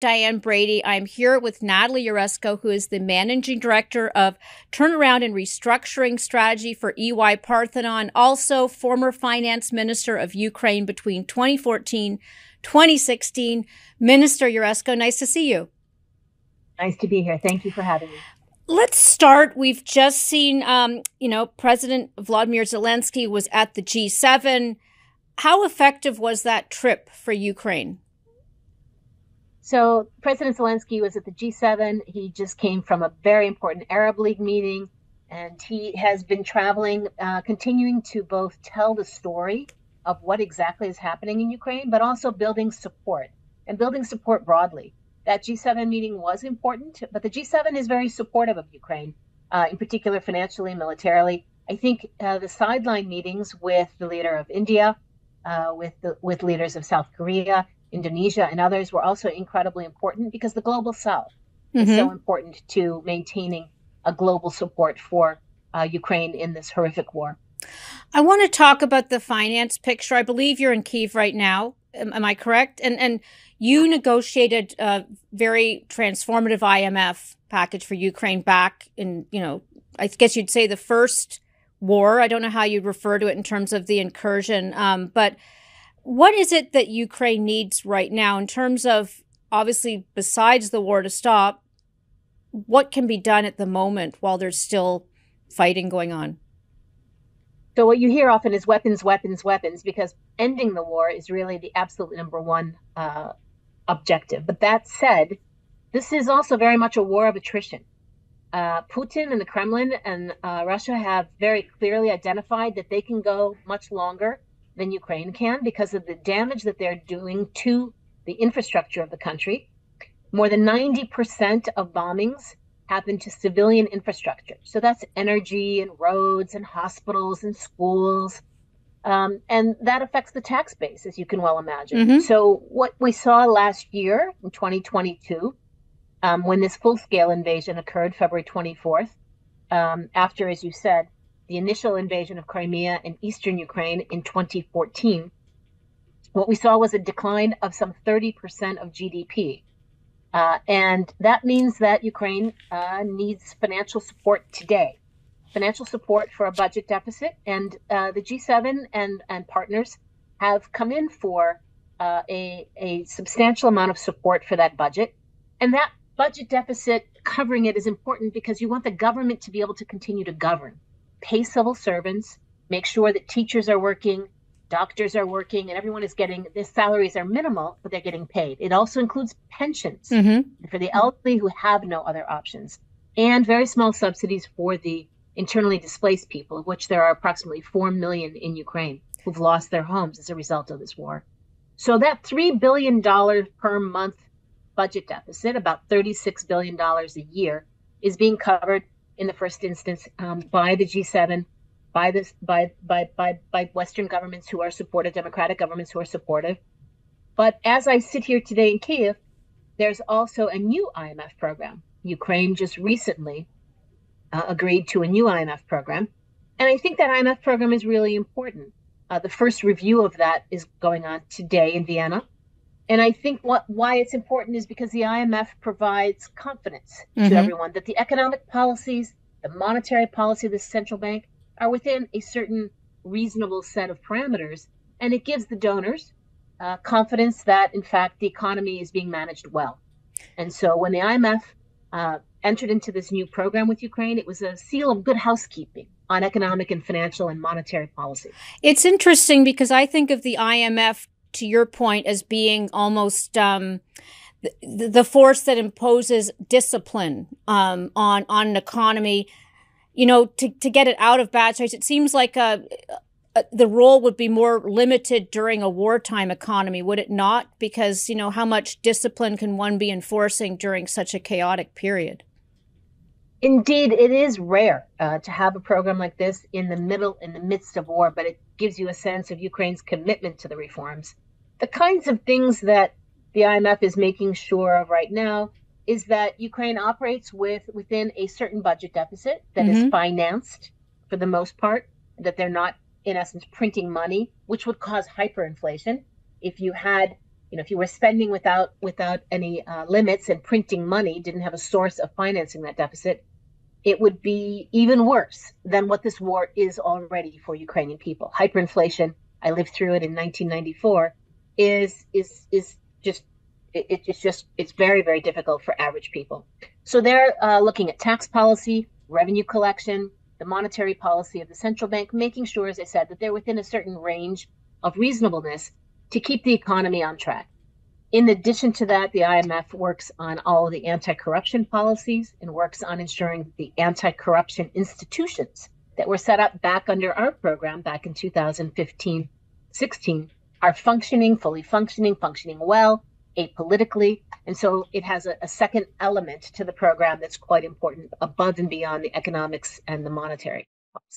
Diane Brady. I'm here with Natalie Jaresko, who is the Managing Director of Turnaround and Restructuring Strategy for EY Parthenon, also former Finance Minister of Ukraine between 2014 2016. Minister Jaresko, nice to see you. Nice to be here. Thank you for having me. Let's start. We've just seen, President Volodymyr Zelensky was at the G7. How effective was that trip for Ukraine? So President Zelensky was at the G7. He just came from a very important Arab League meeting, and he has been traveling, continuing to both tell the story of what exactly is happening in Ukraine, but also building support broadly. That G7 meeting was important, but the G7 is very supportive of Ukraine, in particular financially, militarily. I think the sideline meetings with the leader of India, with leaders of South Korea, Indonesia, and others were also incredibly important because the global South is so important to maintaining a global support for Ukraine in this horrific war. I want to talk about the finance picture. I believe you're in Kyiv right now. Am I correct? And you negotiated a very transformative IMF package for Ukraine back in, I guess you'd say the first war. I don't know how you'd refer to it in terms of the incursion. But what is it that Ukraine needs right now in terms of, obviously, besides the war to stop, what can be done at the moment while there's still fighting going on? So what you hear often is weapons, weapons, weapons, because ending the war is really the absolute number one objective. But that said, this is also very much a war of attrition. Putin and the Kremlin and Russia have very clearly identified that they can go much longer than Ukraine can because of the damage that they're doing to the infrastructure of the country. More than 90% of bombings happen to civilian infrastructure. So that's energy and roads and hospitals and schools. And that affects the tax base, as you can well imagine. So what we saw last year in 2022, when this full-scale invasion occurred, February 24th, after, as you said, the initial invasion of Crimea in eastern Ukraine in 2014, what we saw was a decline of some 30% of GDP. And that means that Ukraine needs financial support today, financial support for a budget deficit. And the G7 and partners have come in for a substantial amount of support for that budget. And that budget deficit, covering it, is important because you want the government to be able to continue to govern, pay civil servants, make sure that teachers are working, doctors are working, and everyone is getting, their salaries are minimal, but they're getting paid. It also includes pensions for the elderly who have no other options, and very small subsidies for the internally displaced people, of which there are approximately 4 million in Ukraine who've lost their homes as a result of this war. So that $3 billion per month budget deficit, about $36 billion a year, is being covered in the first instance by the G7, by Western governments who are supportive, democratic governments who are supportive. But as I sit here today in Kyiv, there's also a new IMF program. Ukraine just recently agreed to a new IMF program. And I think that IMF program is really important. The first review of that is going on today in Vienna. And I think why it's important is because the IMF provides confidence to everyone that the economic policies, the monetary policy of the central bank are within a certain reasonable set of parameters. And it gives the donors confidence that, in fact, the economy is being managed well. And so when the IMF entered into this new program with Ukraine, it was a seal of good housekeeping on economic and financial and monetary policy. It's interesting because I think of the IMF, to your point, as being almost the force that imposes discipline on an economy, to get it out of bad shape. It seems like the role would be more limited during a wartime economy, would it not? Because, how much discipline can one be enforcing during such a chaotic period? Indeed, it is rare to have a program like this in the midst of war, but it gives you a sense of Ukraine's commitment to the reforms. The kinds of things that the IMF is making sure of right now is that Ukraine operates within a certain budget deficit that is financed for the most part, that they're not, in essence, printing money, which would cause hyperinflation. If you had if you were spending without any limits and printing money, didn't have a source of financing that deficit, it would be even worse than what this war is already for Ukrainian people. Hyperinflation, I lived through it in 1994, is just it's very, very difficult for average people. So they're looking at tax policy, revenue collection, the monetary policy of the central bank, making sure, as I said, that they're within a certain range of reasonableness to keep the economy on track. In addition to that, the IMF works on all of the anti-corruption policies and works on ensuring the anti-corruption institutions that were set up back under our program back in 2015-16 are fully functioning well, apolitically. And so it has a second element to the program that's quite important above and beyond the economics and the monetary policy.